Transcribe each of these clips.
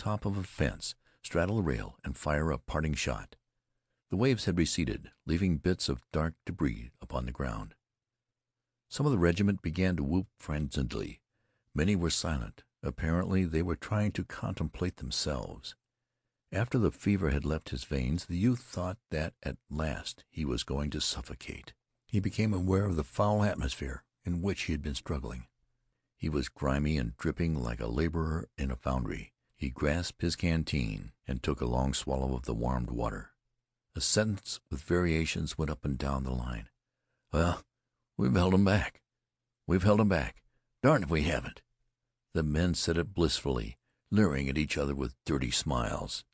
top of a fence, straddle a rail, and fire a parting shot. The waves had receded, leaving bits of dark debris upon the ground. Some of the regiment began to whoop frenziedly. Many were silent. Apparently they were trying to contemplate themselves. After the fever had left his veins, the youth thought that at last he was going to suffocate. He became aware of the foul atmosphere in which he had been struggling. He was grimy and dripping like a laborer in a foundry. He grasped his canteen and took a long swallow of the warmed water. A sentence with variations went up and down the line. "Well, we've held 'em back. We've held 'em back. Darned if we haven't." The men said it blissfully, leering at each other with dirty smiles.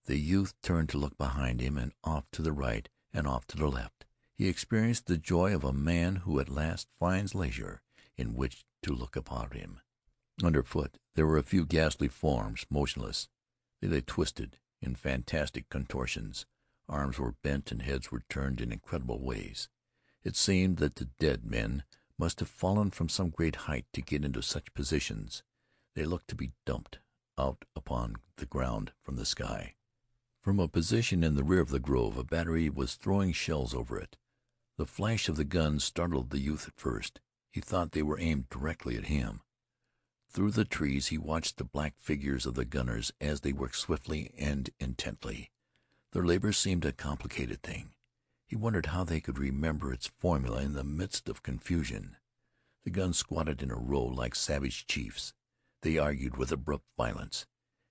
The youth turned to look behind him and off to the right and off to the left. He experienced the joy of a man who at last finds leisure in which to look about him. Underfoot there were a few ghastly forms, motionless. They lay twisted in fantastic contortions. Arms were bent and heads were turned in incredible ways. It seemed that the dead men must have fallen from some great height to get into such positions. They looked to be dumped out upon the ground from the sky. From a position in the rear of the grove a battery was throwing shells over it. The flash of the guns startled the youth at first. He thought they were aimed directly at him. Through the trees he watched the black figures of the gunners as they worked swiftly and intently. Their labor seemed a complicated thing. He wondered how they could remember its formula in the midst of confusion. The guns squatted in a row like savage chiefs. They argued with abrupt violence.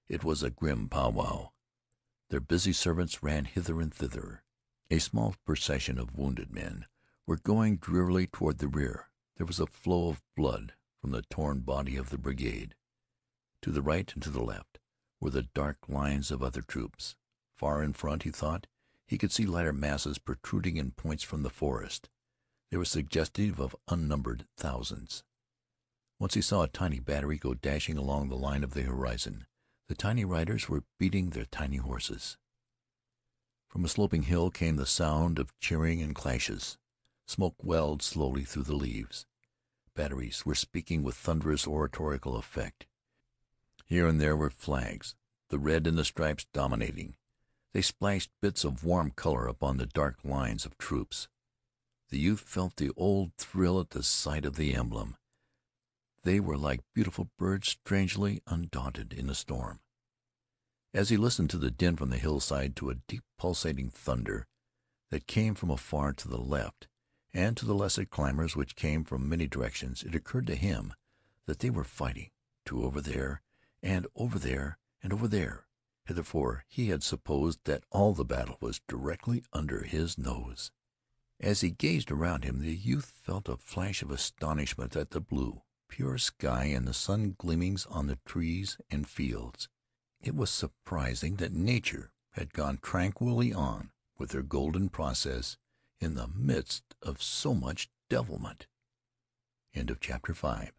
It was a grim powwow. Their busy servants ran hither and thither. A small procession of wounded men were going drearily toward the rear. There was a flow of blood from the torn body of the brigade. To the right and to the left were the dark lines of other troops. Far in front, he thought, he could see lighter masses protruding in points from the forest. They were suggestive of unnumbered thousands. Once he saw a tiny battery go dashing along the line of the horizon. The tiny riders were beating their tiny horses. From a sloping hill came the sound of cheering and clashes. Smoke welled slowly through the leaves. Batteries were speaking with thunderous oratorical effect. Here and there were flags, the red and the stripes dominating. They splashed bits of warm color upon the dark lines of troops. The youth felt the old thrill at the sight of the emblem. They were like beautiful birds strangely undaunted in a storm. As he listened to the din from the hillside, to a deep pulsating thunder that came from afar to the left, and to the lesser clamors which came from many directions, it occurred to him that they were fighting, to over there, and over there, and over there. Hitherto he had supposed that all the battle was directly under his nose. As he gazed around him, the youth felt a flash of astonishment at the blue, pure sky and the sun gleamings on the trees and fields. It was surprising that nature had gone tranquilly on with her golden process in the midst of so much devilment. End of chapter 5.